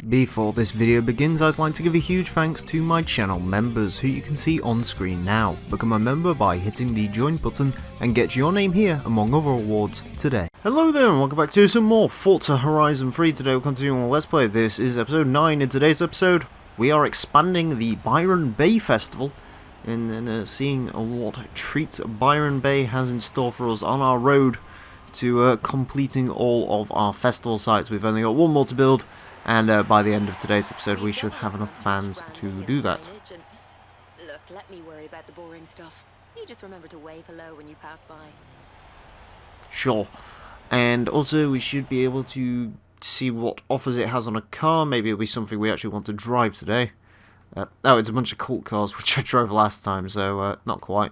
Before this video begins, I'd like to give a huge thanks to my channel members who you can see on screen now. Become a member by hitting the join button and get your name here among other awards today. Hello there and welcome back to some more Forza Horizon 3. Today we're continuing on Let's Play. This is episode 9. In today's episode we are expanding the Byron Bay Festival and seeing what treats Byron Bay has in store for us on our road to completing all of our festival sites. We've only got one more to build, and by the end of today's episode we should have enough fans to do that. Look, let me worry about the boring stuff. You just remember to wave hello when you pass by. Sure. And also we should be able to see what offers it has on a car. Maybe it'll be something we actually want to drive today. Oh, it's a bunch of cult cars which I drove last time, so not quite.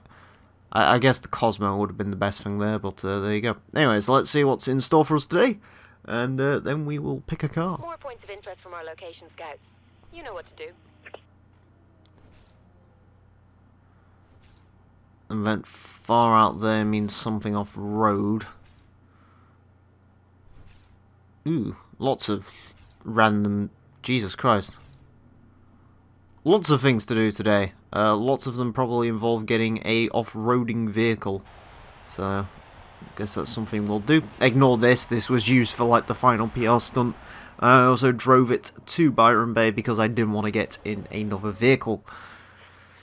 I guess the Cosmo would have been the best thing there, but there you go. Anyways, let's see what's in store for us today, and then we will pick a car. More points of interest from our location scouts. You know what to do. And then far out there means something off-road. Ooh, lots of random... Jesus Christ. Lots of things to do today. Lots of them probably involve getting a off-roading vehicle. So, I guess that's something we'll do. Ignore this. This was used for like the final PR stunt. I also drove it to Byron Bay because I didn't want to get in another vehicle.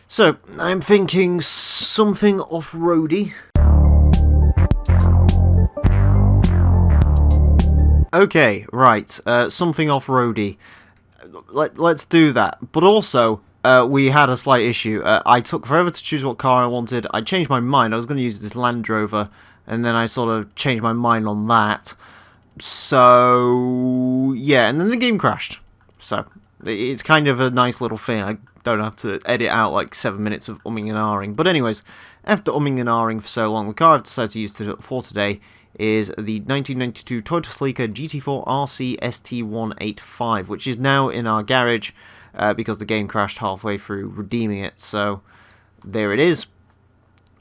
So, I'm thinking something off-roady. Okay, right. Something off-roady. Let's do that. But also, we had a slight issue. I took forever to choose what car I wanted. I changed my mind. I was going to use this Land Rover, and then I sort of changed my mind on that. So, yeah, and then the game crashed. So, it's kind of a nice little thing. I don't have to edit out like 7 minutes of umming and ahhing. But anyways, after umming and ahhing for so long, the car I've decided to use for today is the 1992 Toyostruction GT4 RC ST185, which is now in our garage because the game crashed halfway through redeeming it. So there it is.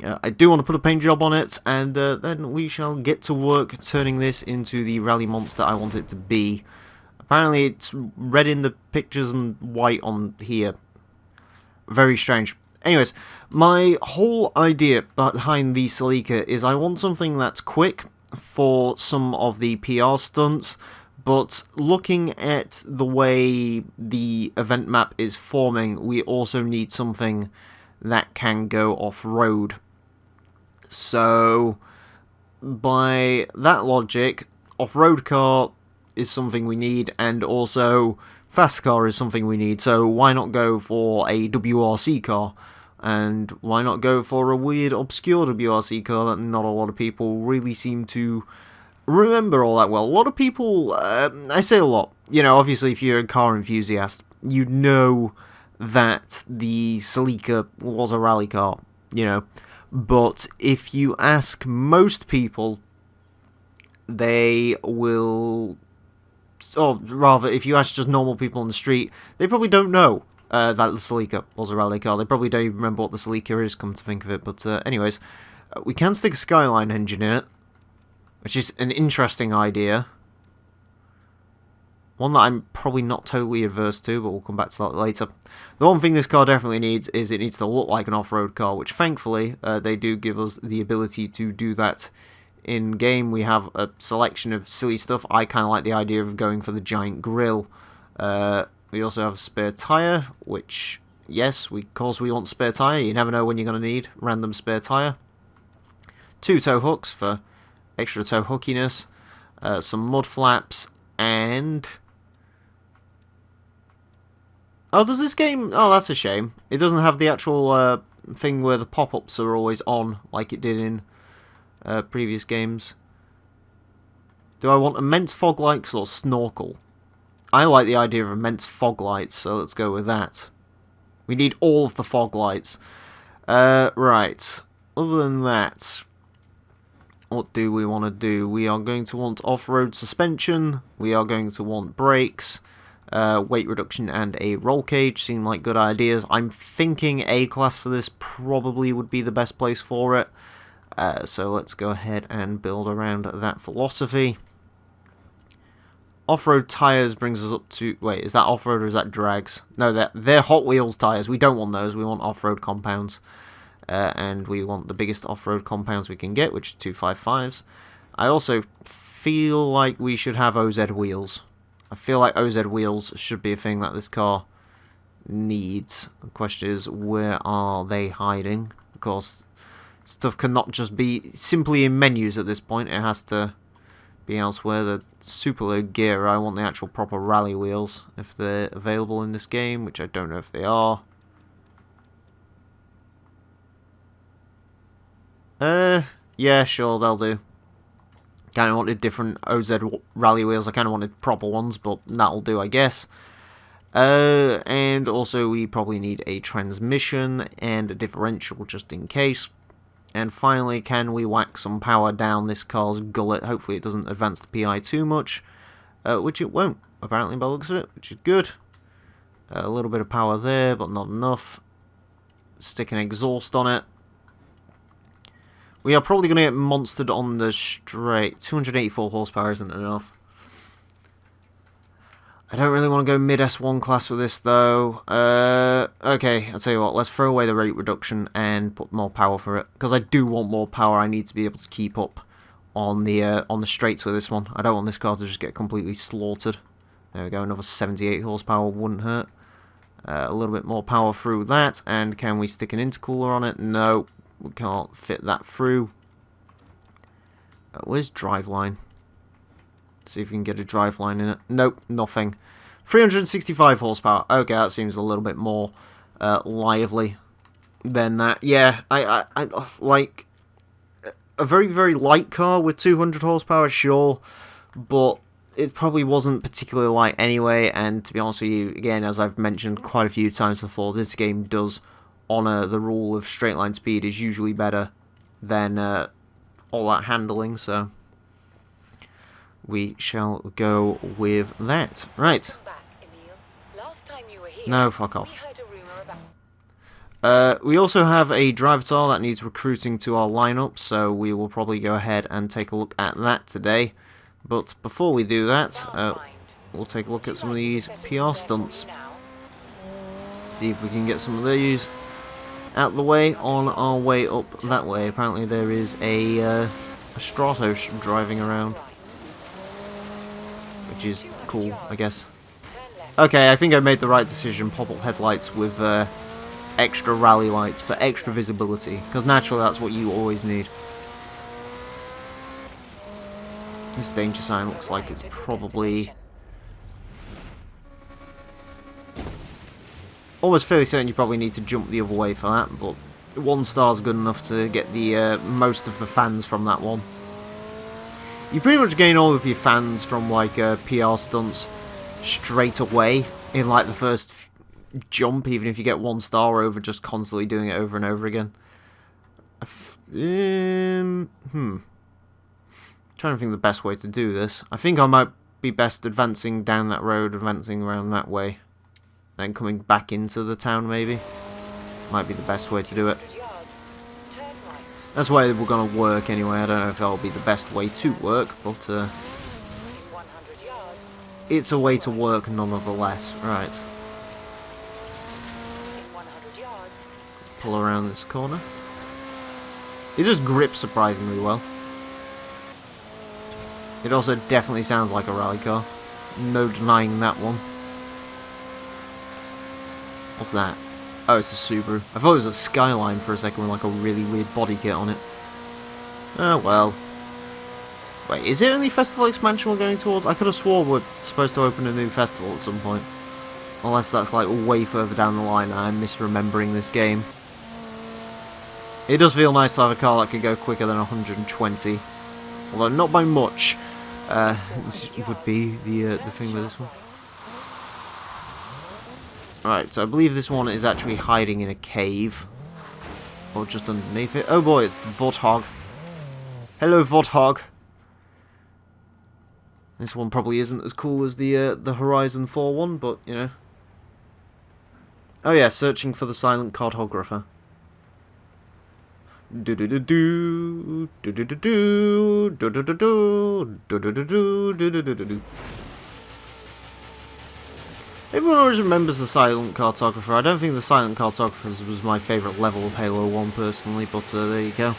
I do want to put a paint job on it, and then we shall get to work turning this into the rally monster I want it to be. Apparently it's red in the pictures and white on here. Very strange. Anyways, my whole idea behind the Celica is I want something that's quick for some of the PR stunts, but looking at the way the event map is forming, we also need something that can go off-road. So, by that logic, off-road car is something we need, and also fast car is something we need, so why not go for a WRC car? And why not go for a weird, obscure WRC car that not a lot of people really seem to remember all that well. A lot of people, I say a lot, you know, obviously if you're a car enthusiast, you know that the Celica was a rally car, you know. But if you ask most people, they will... Or rather, if you ask just normal people on the street, they probably don't know that the Celica was a rally car. They probably don't even remember what the Celica is, come to think of it. But anyways, we can stick a Skyline engine in it, which is an interesting idea. One that I'm probably not totally averse to, but we'll come back to that later. The one thing this car definitely needs is it needs to look like an off-road car, which thankfully they do give us the ability to do that in game. We have a selection of silly stuff. I kind of like the idea of going for the giant grille. We also have a spare tyre, which, yes, of course we want spare tyre. You never know when you're going to need random spare tyre. 2 tow hooks for extra tow hookiness. Some mud flaps, and... Oh, does this game... Oh, that's a shame. It doesn't have the actual thing where the pop-ups are always on, like it did in previous games. Do I want immense fog lights or snorkel? I like the idea of immense fog lights, so let's go with that. We need all of the fog lights. Right. Other than that, what do we want to do? We are going to want off-road suspension. We are going to want brakes, weight reduction, and a roll cage. Seem like good ideas. I'm thinking A-Class for this probably would be the best place for it. So let's go ahead and build around that philosophy. Off-road tyres brings us up to... Wait, is that off-road or is that drags? No, they're Hot Wheels tyres. We don't want those. We want off-road compounds. And we want the biggest off-road compounds we can get, which is 255s. I also feel like we should have OZ wheels. I feel like OZ wheels should be a thing that this car needs. The question is, where are they hiding? Of course, stuff cannot just be simply in menus at this point. It has to be elsewhere. The super low gear, I want the actual proper rally wheels, if they're available in this game, which I don't know if they are. Yeah, sure, they'll do. Kind of wanted different OZ rally wheels. I kind of wanted proper ones, but that'll do, I guess. And also we probably need a transmission and a differential just in case. And finally, can we whack some power down this car's gullet? Hopefully it doesn't advance the PI too much, which it won't, apparently, by the looks of it, which is good. A little bit of power there, but not enough. Stick an exhaust on it. We are probably going to get monstered on the straight. 284 horsepower isn't enough. I don't really want to go mid S1 class with this though. Okay, I'll tell you what, let's throw away the rate reduction and put more power for it. Because I do want more power, I need to be able to keep up on the straights with this one. I don't want this car to just get completely slaughtered. There we go, another 78 horsepower wouldn't hurt. A little bit more power through that, and can we stick an intercooler on it? No, we can't fit that through. Where's driveline? See if we can get a driveline in it. Nope, nothing. 365 horsepower. Okay, that seems a little bit more lively than that. Yeah, I like a very, very light car with 200 horsepower, sure, but it probably wasn't particularly light anyway, and to be honest with you, again, as I've mentioned quite a few times before, this game does honour the rule of straight line speed is usually better than all that handling, so we shall go with that. Right. No, fuck off. We also have a driver tile that needs recruiting to our lineup, so we will probably go ahead and take a look at that today. But before we do that, we'll take a look at some of these PR stunts. See if we can get some of these out the way on our way up that way. Apparently there is a Stratos driving around, which is cool, I guess. Okay, I think I made the right decision. Pop-up headlights with extra rally lights for extra visibility, because naturally that's what you always need. This danger sign looks like it's probably almost fairly certain you probably need to jump the other way for that, but 1 star's good enough to get the most of the fans from that one. You pretty much gain all of your fans from like PR stunts straight away in like the first jump, even if you get 1 star over just constantly doing it over and over again. Trying to think the best way to do this. I think I might be best advancing down that road, advancing around that way, then coming back into the town maybe. Might be the best way to do it. That's the way we're going to work anyway. I don't know if that'll be the best way to work, but it's a way to work nonetheless. Right. Let's pull around this corner. It just grips surprisingly well. It also definitely sounds like a rally car. No denying that one. What's that? Oh, it's a Subaru. I thought it was a Skyline for a second with like a really weird body kit on it. Oh well. Wait, is it only festival expansion we're going towards? I could have swore we're supposed to open a new festival at some point. Unless that's like way further down the line and I'm misremembering this game. It does feel nice to have a car that can go quicker than 120. Although not by much. Would be the thing with this one. Right, so I believe this one is actually hiding in a cave. Or just underneath it. Oh boy, it's Vodhog. Hello, Vodhog. This one probably isn't as cool as the Horizon 4 one, but, you know. Oh yeah, searching for the silent cartographer. Do do do do do do do do do do do do do do do do do do do. Everyone always remembers the Silent Cartographer. I don't think the Silent Cartographer was my favourite level of Halo 1 personally, but there you go.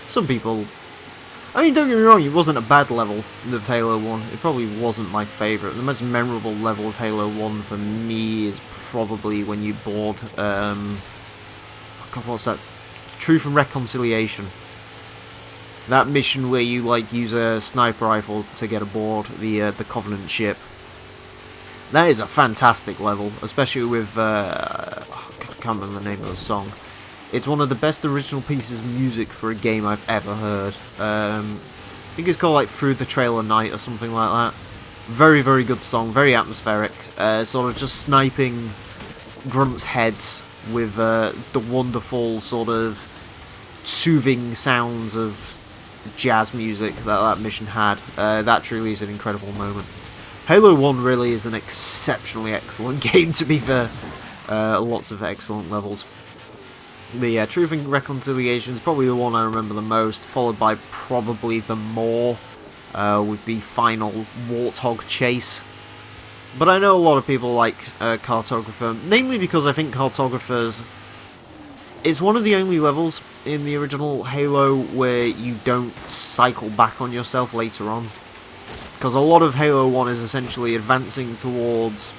Some people... I mean, don't get me wrong, it wasn't a bad level of Halo 1. It probably wasn't my favourite. The most memorable level of Halo 1 for me is probably when you board... God, what's that? Truth and Reconciliation. That mission where you, like, use a sniper rifle to get aboard the Covenant ship. That is a fantastic level, especially with, I can't remember the name of the song. It's one of the best original pieces of music for a game I've ever heard. I think it's called, like, Through the Trail of Night or something like that. Very, very good song, very atmospheric. Sort of just sniping grunts' heads with the wonderful, sort of soothing sounds of jazz music that mission had. That truly is an incredible moment. Halo 1 really is an exceptionally excellent game, to be fair. Lots of excellent levels. But yeah, Truth and Reconciliation is probably the one I remember the most, followed by probably the More, with the final Warthog chase. But I know a lot of people like Cartographer, namely because I think Cartographers... It's one of the only levels in the original Halo where you don't cycle back on yourself later on. Because a lot of Halo 1 is essentially advancing towards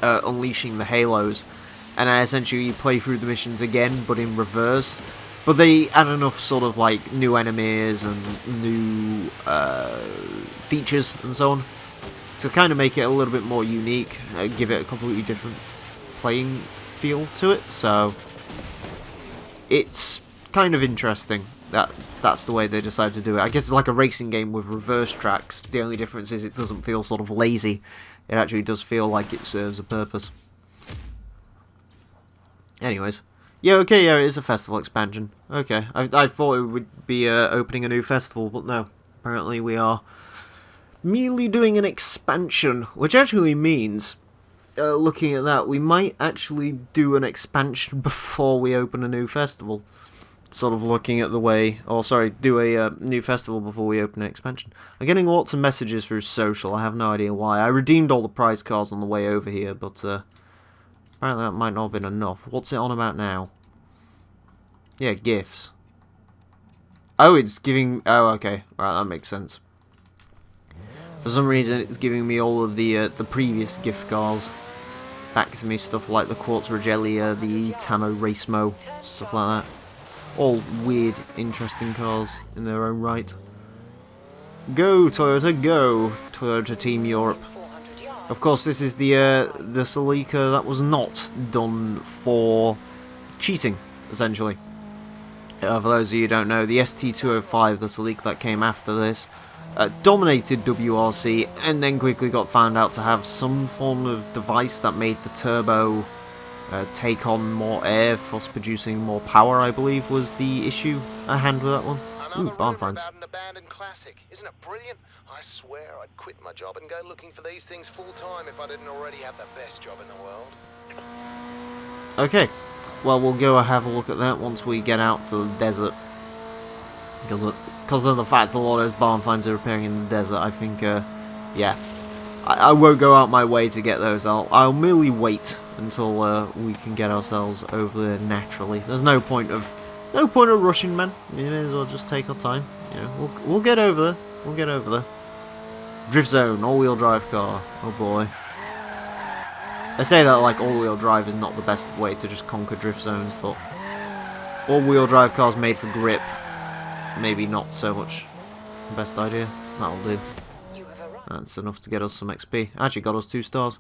unleashing the Halos, and then essentially you play through the missions again, but in reverse. But they add enough sort of like new enemies and new features and so on to kind of make it a little bit more unique, give it a completely different playing feel to it. So it's kind of interesting that that's the way they decided to do it. I guess it's like a racing game with reverse tracks. The only difference is it doesn't feel sort of lazy. It actually does feel like it serves a purpose. Anyways. Yeah, okay, yeah, it is a festival expansion. Okay, I thought it would be opening a new festival, but no. Apparently we are merely doing an expansion, which actually means, looking at that, we might actually do an expansion before we open a new festival. Sort of looking at the way, do a new festival before we open an expansion. I'm getting lots of messages through social, I have no idea why. I redeemed all the prize cards on the way over here, but apparently that might not have been enough. What's it on about now? Yeah, gifts. Oh, it's giving... Oh, okay. Right, that makes sense. For some reason, it's giving me all of the previous gift cards back to me. Stuff like the Quartz Regalia, the Tamo Racemo, stuff like that. All weird, interesting cars in their own right. Go, Toyota, go! Toyota Team Europe. Of course, this is the Celica that was not done for cheating, essentially. For those of you who don't know, the ST205, the Celica that came after this, dominated WRC and then quickly got found out to have some form of device that made the turbo take on more air, thus producing more power, I believe, was the issue at hand with that one. Ooh, barn finds. An abandoned classic. Isn't it brilliant? I swear I'd quit my job and go looking for these things full time if I didn't already have the best job in the world. Okay, well, we'll go have a look at that once we get out to the desert. Because of the fact a lot of those barn finds are appearing in the desert, I think, yeah. I won't go out my way to get those. I'll merely wait until we can get ourselves over there naturally. There's no point of rushing, man. You may as well just take our time. You know, we'll get over there. We'll get over there. Drift zone, all-wheel drive car. Oh boy. I say that like all-wheel drive is not the best way to just conquer drift zones, but all-wheel drive cars made for grip, maybe not so much the best idea. That'll do. That's enough to get us some XP. Actually got us 2 stars.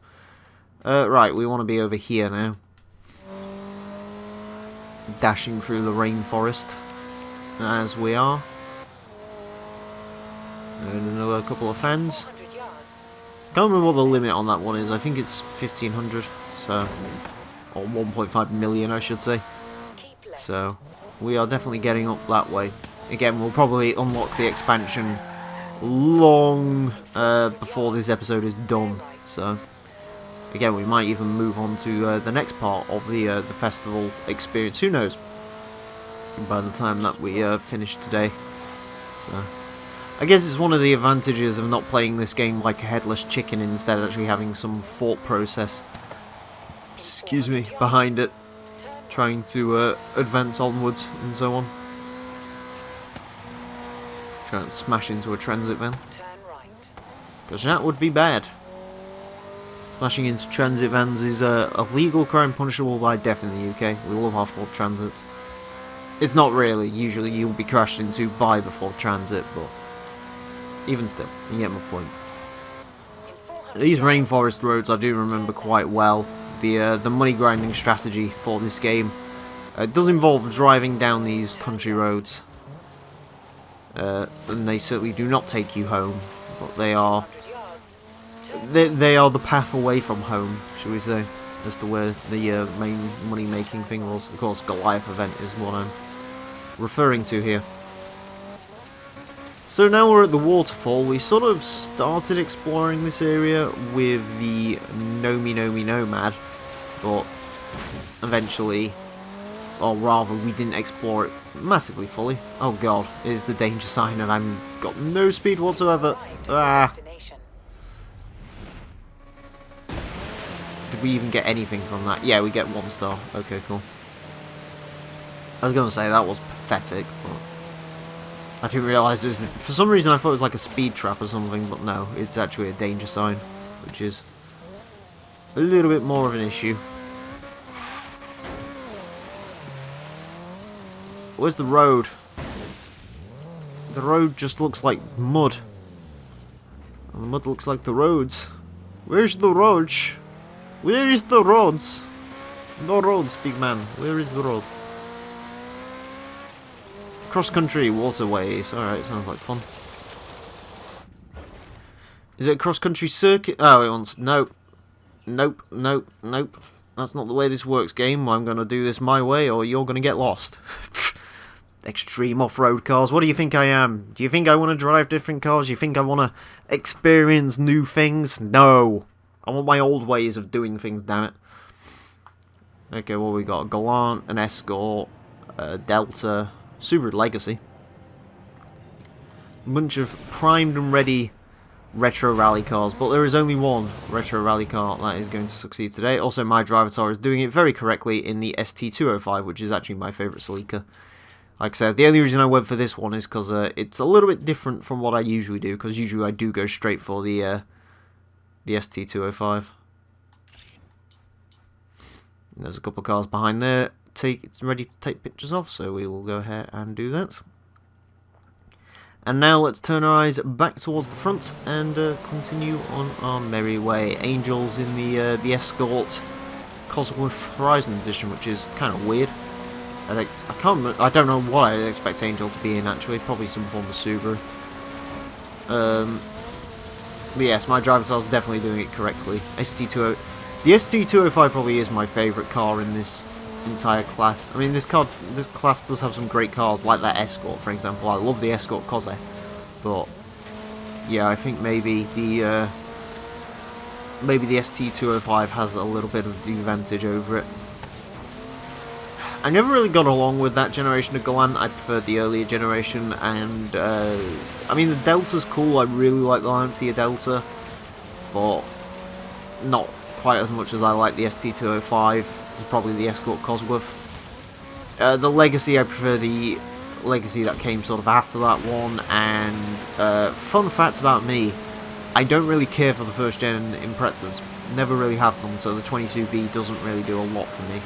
Right, we want to be over here now. Dashing through the rainforest, as we are. And another couple of fans. Can't remember what the limit on that one is. I think it's 1500, so, or 1.5 million, I should say. So we are definitely getting up that way. Again, we'll probably unlock the expansion long before this episode is done. So again, we might even move on to the next part of the festival experience. Who knows? By the time that we finish today. So I guess it's one of the advantages of not playing this game like a headless chicken, instead of actually having some thought process, excuse me, behind it, trying to advance onwards and so on. Try and smash into a transit van, because that would be bad. Smashing into transit vans is a legal crime punishable by death in the UK. We love our Ford Transits. It's not really. Usually you'll be crashed into by the Ford Transit, but even still, you get my point. These rainforest roads I do remember quite well. The money grinding strategy for this game does involve driving down these country roads. And they certainly do not take you home, but they are the path away from home, shall we say, as to where the main money-making thing was. Of course, Goliath event is what I'm referring to here. So now we're at the waterfall. We sort of started exploring this area with the Nomi Nomad, but eventually, or rather, we didn't explore it massively fully. Oh god, it is the danger sign, and I've got no speed whatsoever. Ah! Did we even get anything from that? Yeah, we get 1 star. Okay, cool. I was going to say that was pathetic, but I didn't realise it was... For some reason I thought it was like a speed trap or something, but no, it's actually a danger sign, which is a little bit more of an issue. Where's the road? The road just looks like mud. And the mud looks like the roads. Where's the roads? Where is the roads? No roads, big man. Where is the road? Cross-country waterways. Alright, sounds like fun. Is it a cross-country circuit? Oh, it wants... Nope. Nope, nope, nope. That's not the way this works, game. I'm going to do this my way, or you're going to get lost. Extreme off-road cars. What do you think I am? Do you think I want to drive different cars? Do you think I want to experience new things? No. I want my old ways of doing things, damn it. Okay, well, we got a Galant, an Escort, a Delta, Subaru Legacy. A bunch of primed and ready retro rally cars, but there is only one retro rally car that is going to succeed today. Also, my Drivatar is doing it very correctly in the ST205, which is actually my favourite Celica. Like I said, the only reason I went for this one is because it's a little bit different from what I usually do, because usually I do go straight for the ST205. And there's a couple of cars behind there. It's ready to take pictures of, so we will go ahead and do that. And now let's turn our eyes back towards the front and continue on our merry way. Angel's in the Escort Cosworth Horizon Edition, which is kind of weird. I don't know what I expect Angel to be in, actually. Probably some form of Subaru. But yes, my Drivatar is definitely doing it correctly. The ST205 probably is my favourite car in this entire class. I mean, this class does have some great cars, like that Escort, for example. I love the Escort Cose, but yeah, I think maybe the ST205 has a little bit of the advantage over it. I never really got along with that generation of Galant. I preferred the earlier generation, and I mean, the Delta's cool. I really like the Lancia Delta, but not quite as much as I like the ST205, and probably the Escort Cosworth. The Legacy, I prefer the Legacy that came sort of after that one, and fun fact about me, I don't really care for the first gen Imprezas. Never really have them, so the 22B doesn't really do a lot for me.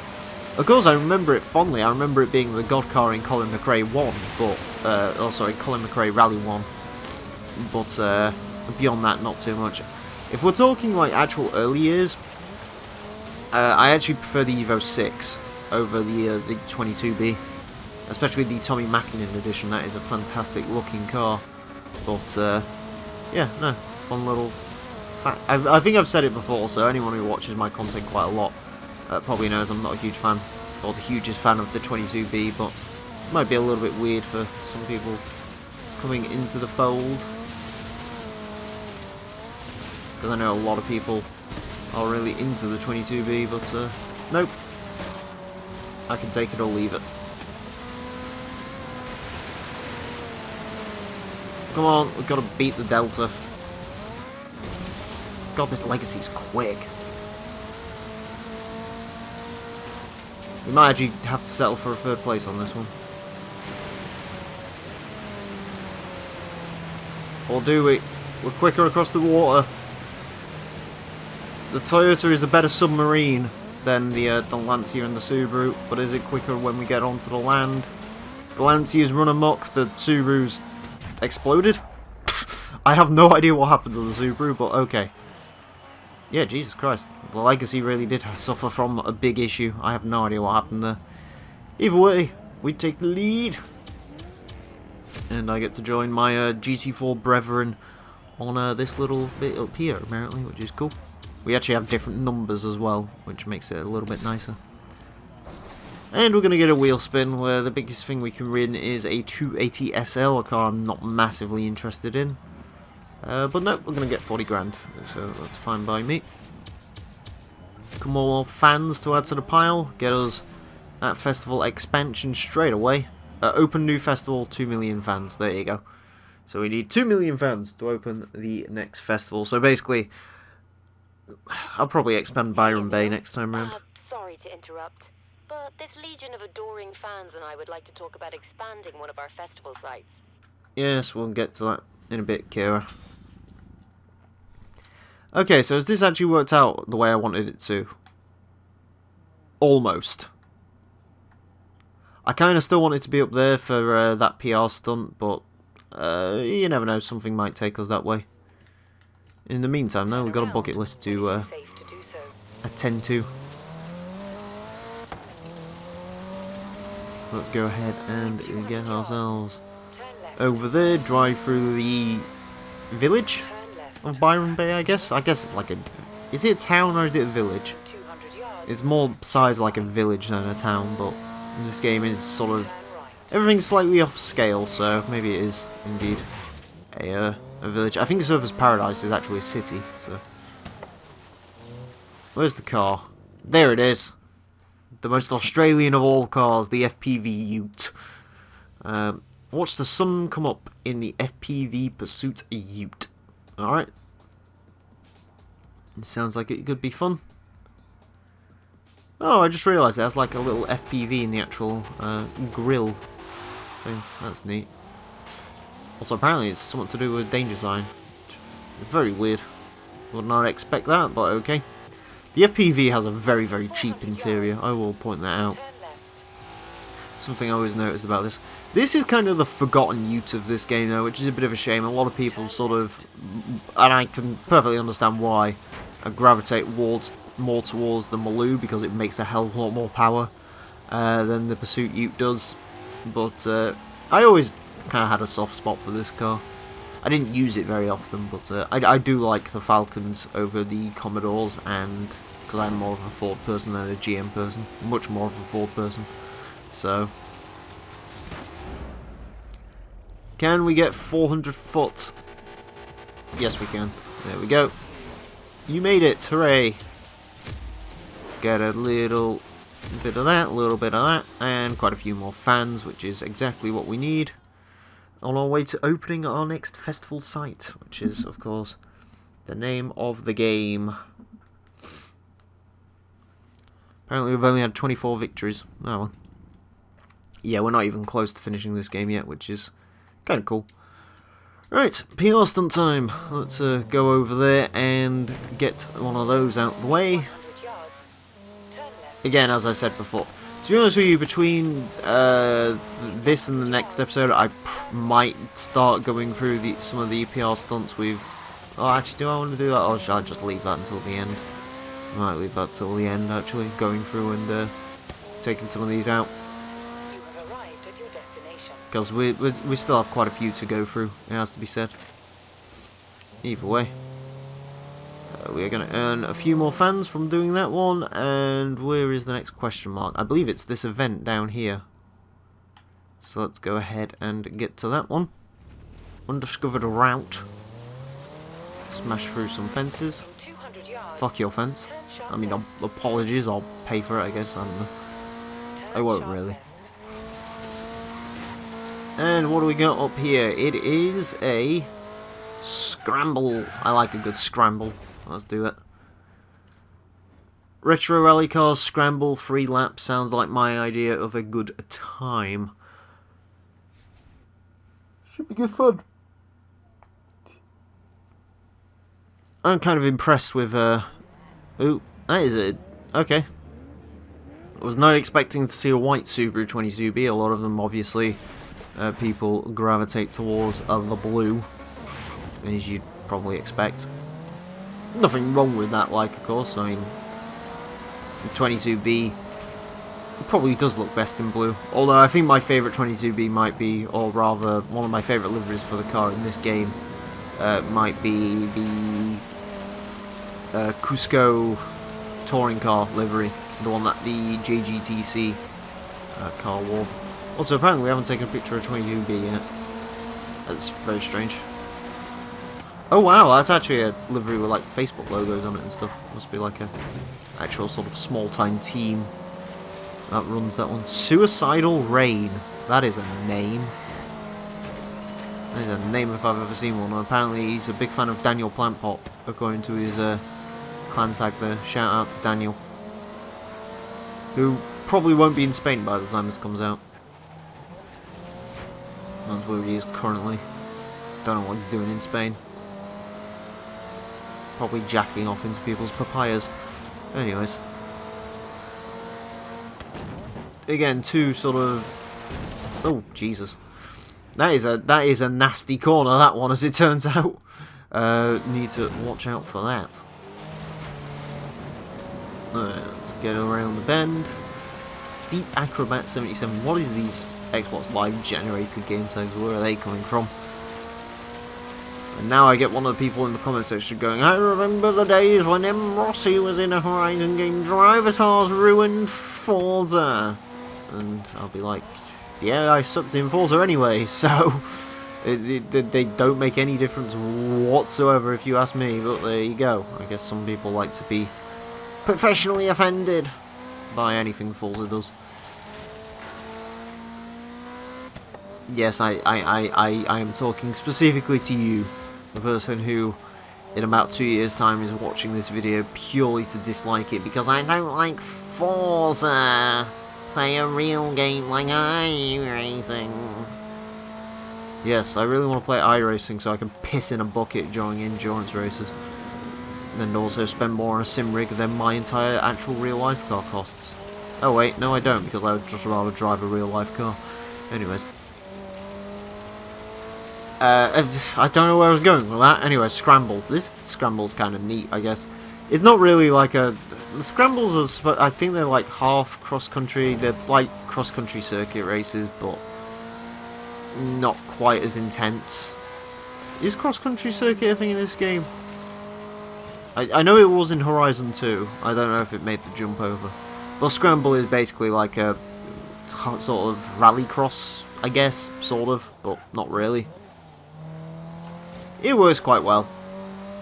Of course, I remember it fondly. I remember it being the god car in Colin McRae 1, but Colin McRae Rally 1. But beyond that, not too much. If we're talking like actual early years, I actually prefer the Evo 6 over the 22B, especially the Tommy Mackinnon edition. That is a fantastic looking car. But yeah, no, fun little fact. I think I've said it before, so anyone who watches my content quite a lot probably knows I'm not a huge fan, or the hugest fan of the 22B, but it might be a little bit weird for some people coming into the fold, because I know a lot of people are really into the 22B, but nope, I can take it or leave it. Come on, we've got to beat the Delta. God, this Legacy's quick. We might actually have to settle for a third place on this one. Or do we? We're quicker across the water. The Toyota is a better submarine than the Lancia and the Subaru, but is it quicker when we get onto the land? The Lancia's run amok, the Subaru's exploded? I have no idea what happened to the Subaru, but okay. Yeah, Jesus Christ. The Legacy really did suffer from a big issue. I have no idea what happened there. Either way, we take the lead. And I get to join my GT4 brethren on this little bit up here, apparently, which is cool. We actually have different numbers as well, which makes it a little bit nicer. And we're going to get a wheel spin, where the biggest thing we can win is a 280 SL, a car I'm not massively interested in. But no, we're going to get 40 grand, so that's fine by me. Come on, more fans to add to the pile, get us that festival expansion straight away. Open new festival, 2 million fans, there you go. So we need 2 million fans to open the next festival, so basically, I'll probably expand Byron Bay next time round. Sorry to interrupt, but this legion of adoring fans and I would like to talk about expanding one of our festival sites. Yes, we'll get to that in a bit, Kira. Okay, so has this actually worked out the way I wanted it to? Almost. I kind of still want it to be up there for that PR stunt, but you never know, something might take us that way. In the meantime, though, we've got a bucket list to attend to. Let's go ahead and get ourselves over there, drive through the village of Byron Bay, I guess. I guess it's like a... Is it a town or is it a village? It's more size like a village than a town, but this game is sort of... Everything's slightly off scale, so maybe it is indeed a village. I think Surfer's Paradise is actually a city, so... Where's the car? There it is! The most Australian of all cars, the FPV Ute. Watch the sun come up in the FPV Pursuit Ute. Alright. It sounds like it could be fun. Oh, I just realised there's like a little FPV in the actual grill thing. That's neat. Also, apparently it's something to do with danger sign. Very weird. Would not expect that, but okay. The FPV has a very, very cheap interior. I will point that out. Something I always noticed about this. This is kind of the forgotten Ute of this game, though, which is a bit of a shame. A lot of people sort of, and I can perfectly understand why, gravitate more towards the Maloo because it makes a hell of a lot more power than the Pursuit Ute does. But I always kind of had a soft spot for this car. I didn't use it very often, but I do like the Falcons over the Commodores, and because I'm more of a Ford person than a GM person, much more of a Ford person. So, can we get 400 foot? Yes, we can. There we go. You made it! Hooray! Get a little bit of that, a little bit of that, and quite a few more fans, which is exactly what we need. On our way to opening our next festival site, which is, of course, the name of the game. Apparently we've only had 24 victories. Oh well. Yeah, we're not even close to finishing this game yet, which is kind of cool. Right, PR stunt time. Let's go over there and get one of those out of the way. Again, as I said before, to be honest with you, between this and the next episode, I might start going through some of the PR stunts with... Oh, actually, do I want to do that, or should I just leave that until the end? I might leave that till the end, actually, going through and taking some of these out. Because we still have quite a few to go through, it has to be said. Either way. We are going to earn a few more fans from doing that one, and where is the next question mark? I believe it's this event down here. So let's go ahead and get to that one. Undiscovered route. Smash through some fences. Fuck your fence. I mean, apologies, I'll pay for it, I guess. I won't really. And what do we got up here? It is a scramble. I like a good scramble. Let's do it. Retro rally cars scramble 3 laps sounds like my idea of a good time. Should be good fun. I'm kind of impressed with ooh, that is it. Okay. I was not expecting to see a white Subaru 22B. A lot of them, obviously, people gravitate towards the blue, as you'd probably expect. Nothing wrong with that, like, of course. I mean, the 22B probably does look best in blue. Although I think my favourite 22B might be, or rather, one of my favourite liveries for the car in this game might be the Cusco touring car livery, the one that the JGTC car wore. Also, apparently we haven't taken a picture of 22B yet. That's very strange. Oh wow, that's actually a livery with like Facebook logos on it and stuff. Must be like a actual sort of small-time team that runs that one. Suicidal Rain. That is a name. That is a name if I've ever seen one. And apparently he's a big fan of Daniel Plantpot, according to his clan tag there. Shout out to Daniel. Who probably won't be in Spain by the time this comes out. That's where he is currently. Don't know what he's doing in Spain. Probably jacking off into people's papayas. Anyways. Again, two sort of... Oh, Jesus. That is a nasty corner, that one, as it turns out. Need to watch out for that. Alright, let's get around the bend. Steep Acrobat 77. What is these Xbox Live generated game tags? Where are they coming from? And now I get one of the people in the comment section going, I remember the days when M. Rossi was in a Horizon game. Drivatars ruined Forza. And I'll be like, yeah, I sucked in Forza anyway, so they don't make any difference whatsoever if you ask me, but there you go. I guess some people like to be professionally offended by anything Forza does. Yes, I am talking specifically to you, the person who in about 2 years' time is watching this video purely to dislike it because I don't like Forza. Play a real game like iRacing. Yes, I really want to play iRacing so I can piss in a bucket during endurance races. And also spend more on a sim rig than my entire actual real life car costs. Oh wait, no I don't, because I would just rather drive a real life car. Anyways. I don't know where I was going with that. Anyway, Scramble. This Scramble's kind of neat, I guess. It's not really like a... The Scrambles are... I think they're like half cross-country. They're like cross-country circuit races, but not quite as intense. Is cross-country circuit a thing in this game? I know it was in Horizon 2. I don't know if it made the jump over. But Scramble is basically like a sort of rallycross, I guess, sort of, but not really. It works quite well.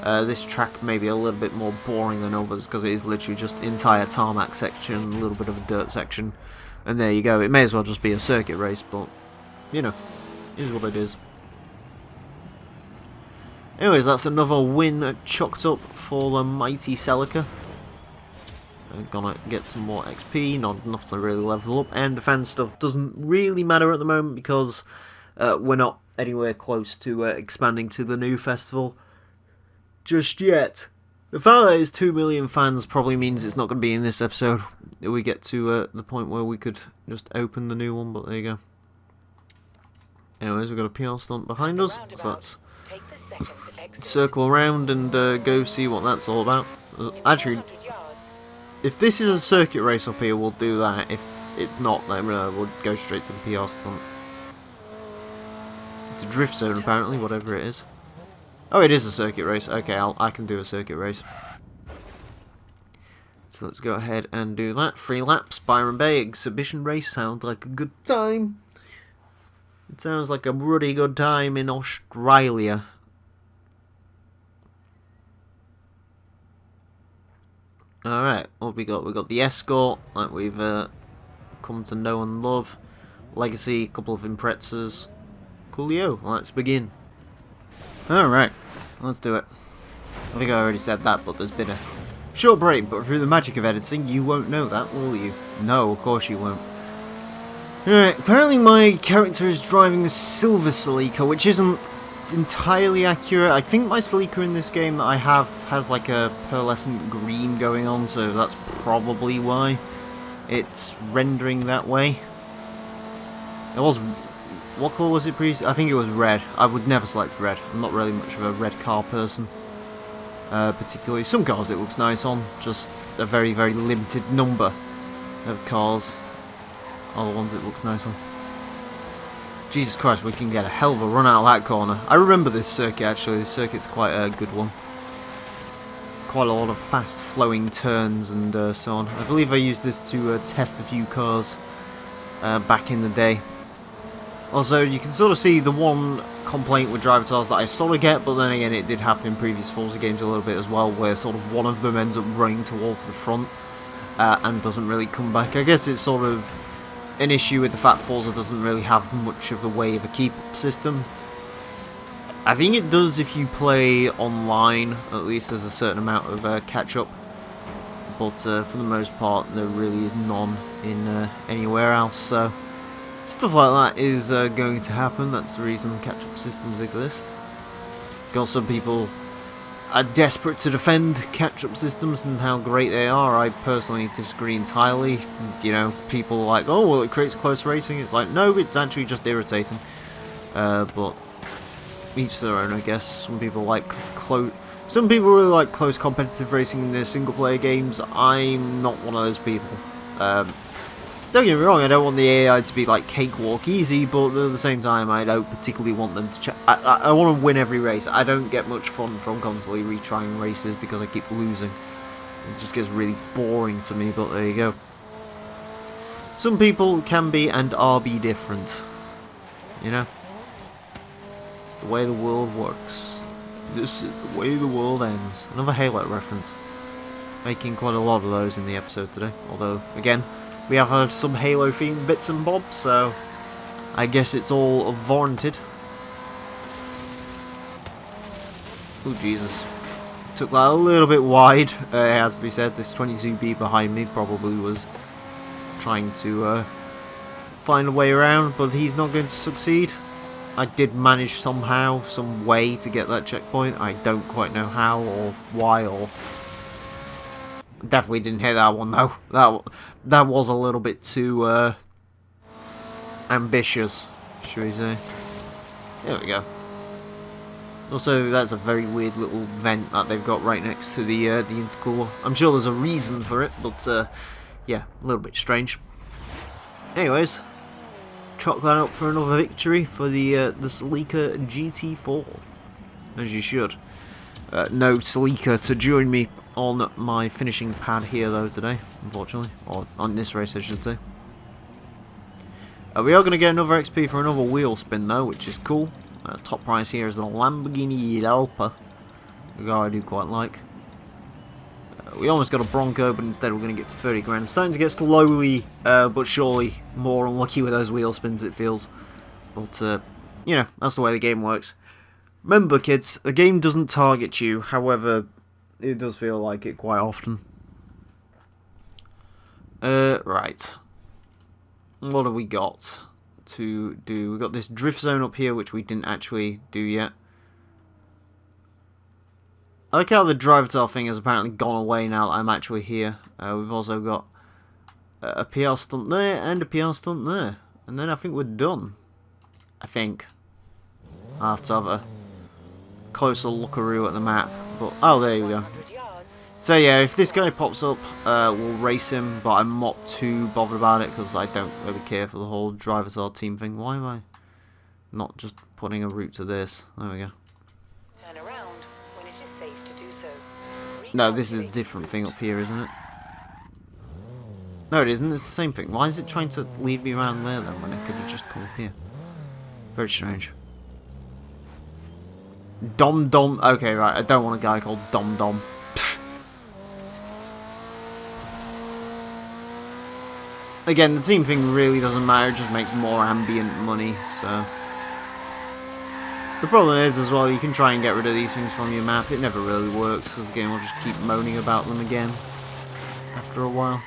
This track may be a little bit more boring than others because it is literally just entire tarmac section, a little bit of a dirt section, and there you go. It may as well just be a circuit race, but you know, it is what it is. Anyways, that's another win chucked up for the mighty Celica. I'm gonna get some more XP, not enough to really level up, and the fan stuff doesn't really matter at the moment because we're not anywhere close to expanding to the new festival just yet. The fact that it's 2 million fans probably means it's not going to be in this episode. We get to the point where we could just open the new one, but there you go. Anyways, we've got a PR stunt behind us, so let's circle around and go see what that's all about. Actually, if this is a circuit race up here, we'll do that. If it's not, then we'll go straight to the PR stunt. It's a drift zone, apparently, whatever it is. Oh, it is a circuit race. Okay, I can do a circuit race. So let's go ahead and do that. 3 laps, Byron Bay exhibition race. Sounds like a good time. It sounds like a really good time in Australia. Alright, what we got? We got the Escort, like we've come to know and love. Legacy, a couple of Imprezas. Coolio, let's begin. Alright, let's do it. I think I already said that, but there's been a short break, but through the magic of editing, you won't know that, will you? No, of course you won't. Alright, apparently my character is driving a silver Celica, which isn't entirely accurate. I think my Celica in this game that I have has like a pearlescent green going on, so that's probably why it's rendering that way. It was... what colour was it previously? I think it was red. I would never select red. I'm not really much of a red car person. Particularly. Some cars it looks nice on, just a very, very limited number of cars are the ones it looks nice on. Jesus Christ, we can get a hell of a run out of that corner. I remember this circuit actually. This circuit's quite a good one. Quite a lot of fast flowing turns and so on. I believe I used this to test a few cars back in the day. Also, you can sort of see the one complaint with driver tools that I sort of get, but then again it did happen in previous Forza games a little bit as well, where sort of one of them ends up running towards the front and doesn't really come back. I guess it's sort of an issue with the fact Forza doesn't really have much of the way of a keep-up system. I think it does if you play online, at least there's a certain amount of catch-up, but for the most part there really is none in anywhere else, so stuff like that is going to happen. That's the reason catch-up systems exist. Got some people are desperate to defend catch-up systems and how great they are. I personally disagree entirely. You know, people are like, oh, well, it creates close racing. It's like, no, it's actually just irritating. But each their own, I guess. Some people like close. Some people really like close competitive racing in their single-player games. I'm not one of those people. Don't get me wrong, I don't want the AI to be like cakewalk easy, but at the same time I don't particularly want them to I want to win every race. I don't get much fun from constantly retrying races because I keep losing. It just gets really boring to me, but there you go. Some people can be and are be different. You know? The way the world works. This is the way the world ends. Another Halo reference. Making quite a lot of those in the episode today, although, again, we have had some Halo themed bits and bobs, so I guess it's all warranted. Oh Jesus. Took that a little bit wide, it has to be said. This 22B behind me probably was trying to find a way around, but he's not going to succeed. I did manage somehow, some way to get that checkpoint. I don't quite know how or why or... Definitely didn't hit that one though. That was a little bit too ambitious, should we say. There we go. Also, that's a very weird little vent that they've got right next to the intercooler. I'm sure there's a reason for it, but yeah, a little bit strange. Anyways, chalk that up for another victory for the Celica GT4, as you should. No Celica to join me on my finishing pad here though today, unfortunately, or on this race I should say. We are going to get another XP for another wheel spin though, which is cool. Top prize here is the Lamborghini Europa, the guy I do quite like. We almost got a Bronco, but instead we're going to get 30 grand. Starting to get slowly but surely more unlucky with those wheel spins, it feels. But you know, that's the way the game works. Remember kids, the game doesn't target you, however it does feel like it quite often. Right. What have we got to do? We've got this drift zone up here, which we didn't actually do yet. I like how the driver tile thing has apparently gone away now that I'm actually here. We've also got a PR stunt there and a PR stunt there. And then I think we're done. I think. I have to have a closer lookaroo at the map. But oh, there you go. So yeah, if this guy pops up, we'll race him, but I'm not too bothered about it because I don't really care for the whole driver to our team thing. Why am I not just putting a route to this? There we go. Turn around when it is safe to do so. No, this is a different thing up here, isn't it? No, it isn't. It's the same thing. Why is it trying to lead me around there then when it could have just come up here? Very strange. Dom Dom. Okay, right. I don't want a guy called Dom Dom. Again, the team thing really doesn't matter. It just makes more ambient money. So The problem is as well, you can try and get rid of these things from your map. It never really works because the game will just keep moaning about them again after a while.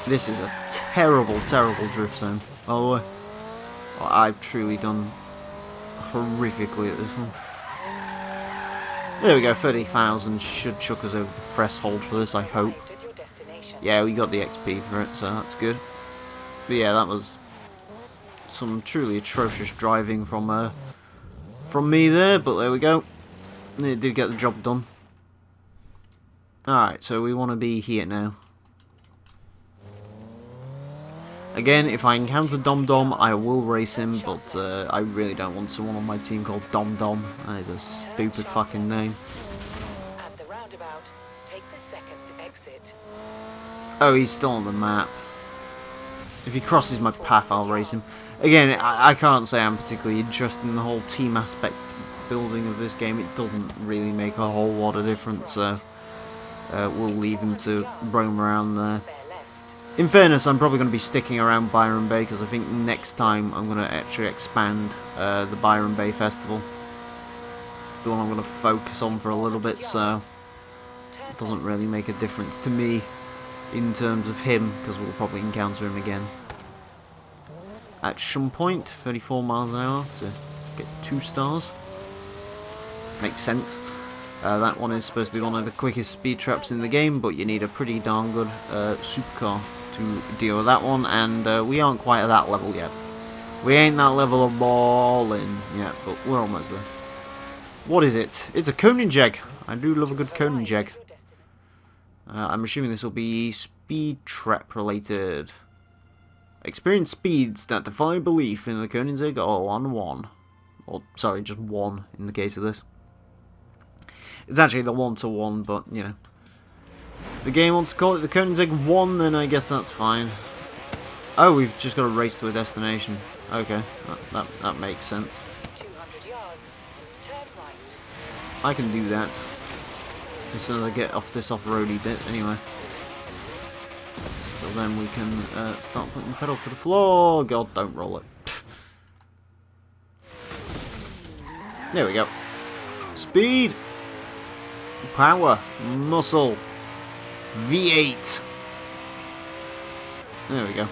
This is a terrible, terrible drift zone. Oh, well, I've truly done horrifically at this one. There we go, 30,000 should chuck us over the threshold for this, I hope. Yeah, we got the XP for it, so that's good. But yeah, that was some truly atrocious driving from me there, but there we go. It did get the job done. Alright, so we want to be here now. Again, if I encounter Dom Dom, I will race him, but I really don't want someone on my team called Dom Dom. That is a stupid fucking name. At the roundabout, take the second exit. Oh, he's still on the map. If he crosses my path, I'll race him. Again, I can't say I'm particularly interested in the whole team aspect building of this game. It doesn't really make a whole lot of difference, so we'll leave him to roam around there. In fairness, I'm probably going to be sticking around Byron Bay because I think next time I'm going to actually expand the Byron Bay Festival. It's the one I'm going to focus on for a little bit, so it doesn't really make a difference to me in terms of him because we'll probably encounter him again at some point. 34 miles an hour to get 2 stars. Makes sense. That one is supposed to be one of the quickest speed traps in the game, but you need a pretty darn good supercar to deal with that one, and we aren't quite at that level yet. We ain't that level of balling yet, but we're almost there. What is it? It's a Koenigsegg. I do love a good Koenigsegg. I'm assuming this will be speed trap related. Experience speeds that defy belief in the Koenigsegg are on 1. Or, sorry, just 1 in the case of this. It's actually the 1-to-1, but, you know. If the game wants to call it the Koenigsegg 1, then I guess that's fine. Oh, we've just got to race to a destination. Okay, that makes sense. 200 yards, turn right. I can do that. As soon as I get off this off-roady bit, anyway. So then we can start putting the pedal to the floor. God, don't roll it. There we go. Speed. Power. Muscle. V8. There we go.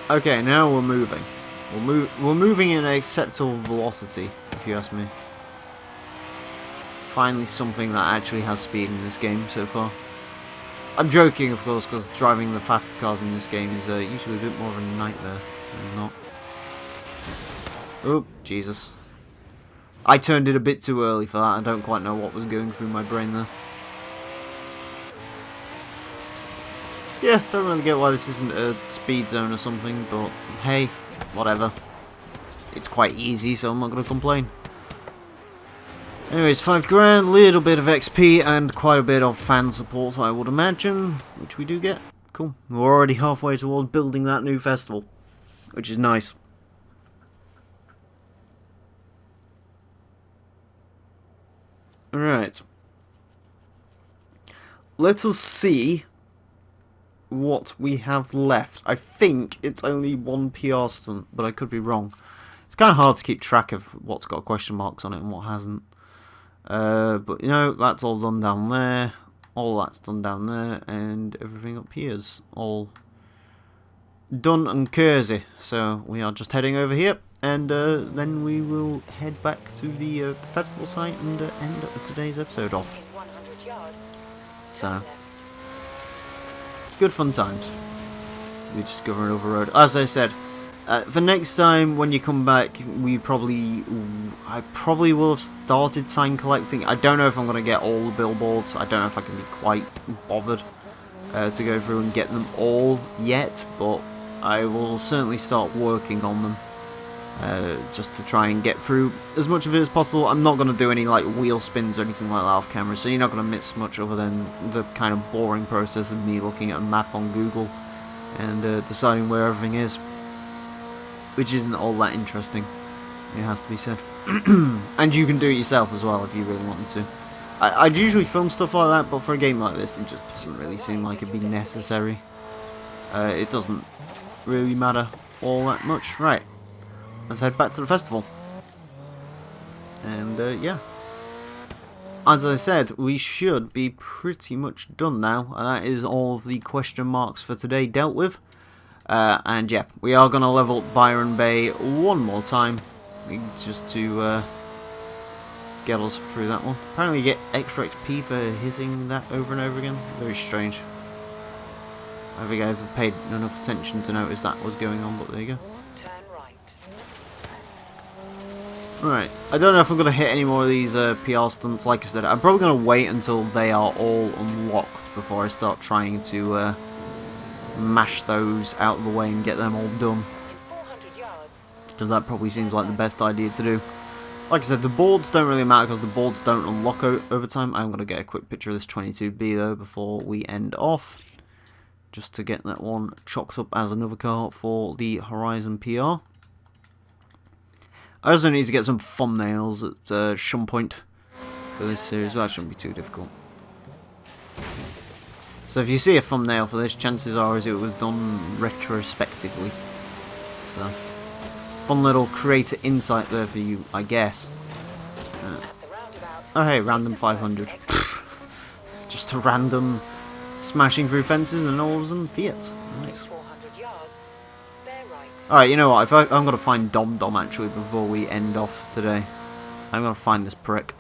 Okay, now we're moving. We're moving in an acceptable velocity, if you ask me. Finally something that actually has speed in this game so far. I'm joking, of course, because driving the faster cars in this game is usually a bit more of a nightmare than not. Oh, Jesus. I turned it a bit too early for that. I don't quite know what was going through my brain there. Yeah, don't really get why this isn't a speed zone or something, but hey, whatever. It's quite easy, so I'm not going to complain. Anyways, 5 grand, little bit of XP, and quite a bit of fan support, I would imagine, which we do get. Cool. We're already halfway towards building that new festival, which is nice. Alright. Let us see what we have left. I think it's only 1 PR stunt, but I could be wrong. It's kind of hard to keep track of what's got question marks on it and what hasn't. But you know, that's all done down there. All that's done down there, and everything up here is all done and cozy. So we are just heading over here, and then we will head back to the festival site and end today's episode off. 100 yards. So good fun times. We just go over road. As I said, for next time when you come back, I probably will have started sign collecting. I don't know if I'm going to get all the billboards. I don't know if I can be quite bothered to go through and get them all yet, but I will certainly start working on them just to try and get through as much of it as possible. I'm not going to do any like wheel spins or anything like that off camera, so you're not going to miss much other than the kind of boring process of me looking at a map on Google and deciding where everything is, which isn't all that interesting, it has to be said. And you can do it yourself as well if you really wanted to. I'd usually film stuff like that, but for a game like this it just doesn't really seem like it'd be necessary. it doesn't really matter all that much. Right, let's head back to the festival. And yeah, as I said, we should be pretty much done now, and that is all of the question marks for today dealt with. And yeah, we are going to level up Byron Bay one more time, just to get us through that one. Apparently you get extra XP for hitting that over and over again. Very strange. I don't think I ever paid enough attention to notice that was going on, but there you go. Turn right. Right, I don't know if I'm going to hit any more of these PR stunts. Like I said, I'm probably going to wait until they are all unlocked before I start trying to mash those out of the way and get them all done. In 400 yards. Because that probably seems like the best idea to do. Like I said, the boards don't really matter because the boards don't unlock over time. I'm going to get a quick picture of this 22B though before we end off. Just to get that one chalked up as another car for the Horizon PR. I also need to get some thumbnails at some point for this series, but that shouldn't be too difficult. So if you see a thumbnail for this, chances are it was done retrospectively. So, fun little creator insight there for you, I guess. Oh hey, random 500. Just a random smashing through fences and all of a sudden Fiat. Nice. 400 yards. Bear right. Alright, you know what, I'm going to find Dom Dom actually before we end off today. I'm going to find this prick.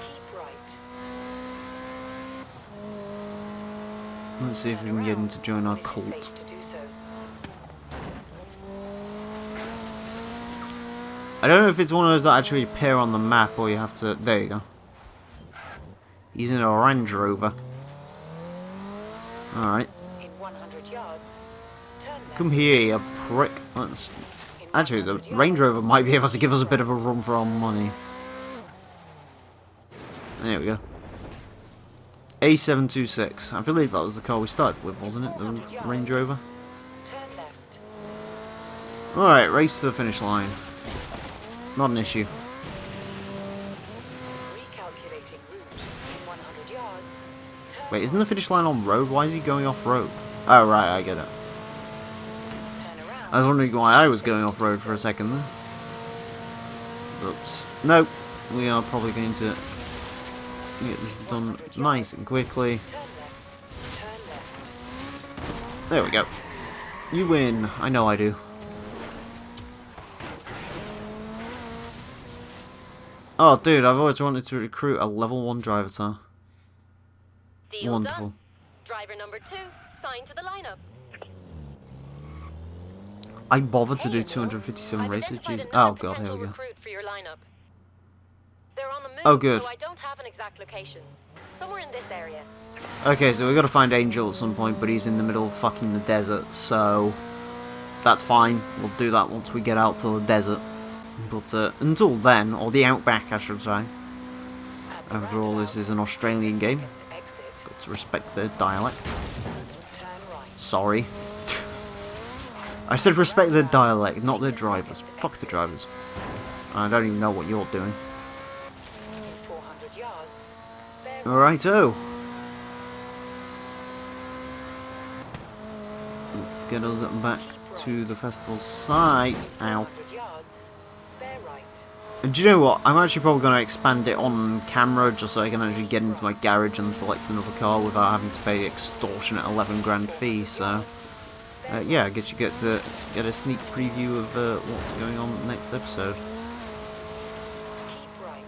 Keep right. Let's see if we can get him to join our It is cult. safe to do so. I don't know if it's one of those that actually appear on the map or you have to... There you go. He's in a Range Rover. Alright. In 100 yards. Turn left. Come here, you prick. Actually, the Range Rover might be able to give us a bit of a run for our money. There we go. A726. I believe that was the car we started with, wasn't it? The Range Rover. Turn left. Alright, race to the finish line. Not an issue. Recalculating route. In 100 yards. Turn Wait, isn't the finish line on road? Why is he going off road? Oh, right, I get it. Turn around. I was wondering why I was going off road for a second there. But, no. We are probably going to get this done nice and quickly. Turn left. Turn left. There we go. You win. I know I do. Oh, dude, I've always wanted to recruit a level 1 driver tar. Deal Wonderful. done. Driver number 2, signed to the lineup. I bothered to Hey, do Emile. 257 I've races. identified Jeez. another Oh god, here potential we go. recruit for your lineup. They're on the move, Oh, good. so I don't have an exact location. Somewhere in this area. Okay, so we got to find Angel at some point, but he's in the middle of fucking the desert, so that's fine. We'll do that once we get out to the desert. But until then, or the outback, I should say. At the After all, this is an Australian game. second exit. Got to respect their dialect. Turn right. Sorry. I said respect their dialect, not their drivers. Fuck the drivers. I don't even know what you're doing. In 400 yards. Bear Alrighto. Let's get us back to the festival site. Ow. 400 yards. Bear right. And do you know what? I'm actually probably going to expand it on camera just so I can actually get into my garage and select another car without having to pay the extortionate 11 grand fee. So, yeah, I guess you get to get a sneak preview of what's going on in the next episode. Keep right.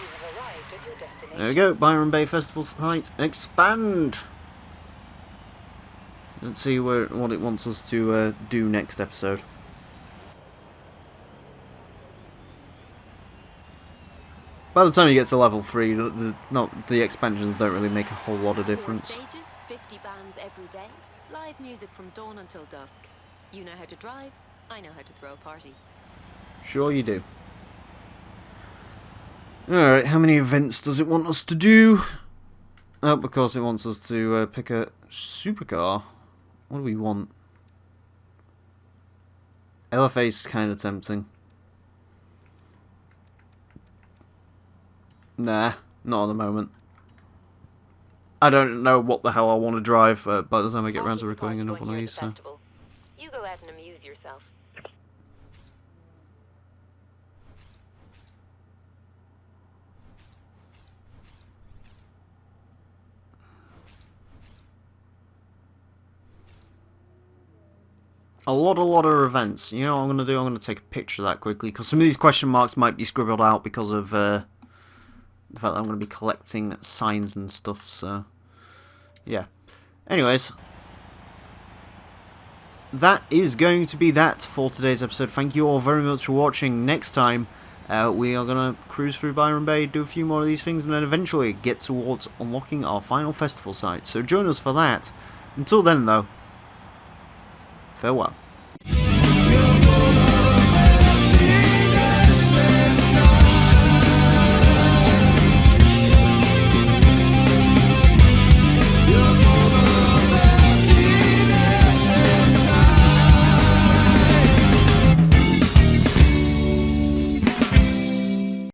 You have arrived at your destination. There we go, Byron Bay Festival site, expand! Let's see what it wants us to do next episode. By the time you get to level 3, the expansions don't really make a whole lot of difference. 4 stages, 50 bands every day, live music from dawn until dusk. You know how to drive, I know how to throw a party. Sure you do. Alright, how many events does it want us to do? Oh, of course it wants us to pick a supercar. What do we want? LFA's kind of tempting. Nah, not at the moment. I don't know what the hell I want to drive by the time I get around to I'll keep the recording party another going one of here at these. the So. festival. You go out and amuse yourself. A lot of events. You know what I'm going to do? I'm going to take a picture of that quickly, because some of these question marks might be scribbled out because of the fact that I'm going to be collecting signs and stuff, so... Yeah. Anyways, that is going to be that for today's episode. Thank you all very much for watching. Next time, we are going to cruise through Byron Bay, do a few more of these things, and then eventually get towards unlocking our final festival site. So join us for that. Until then, though, farewell.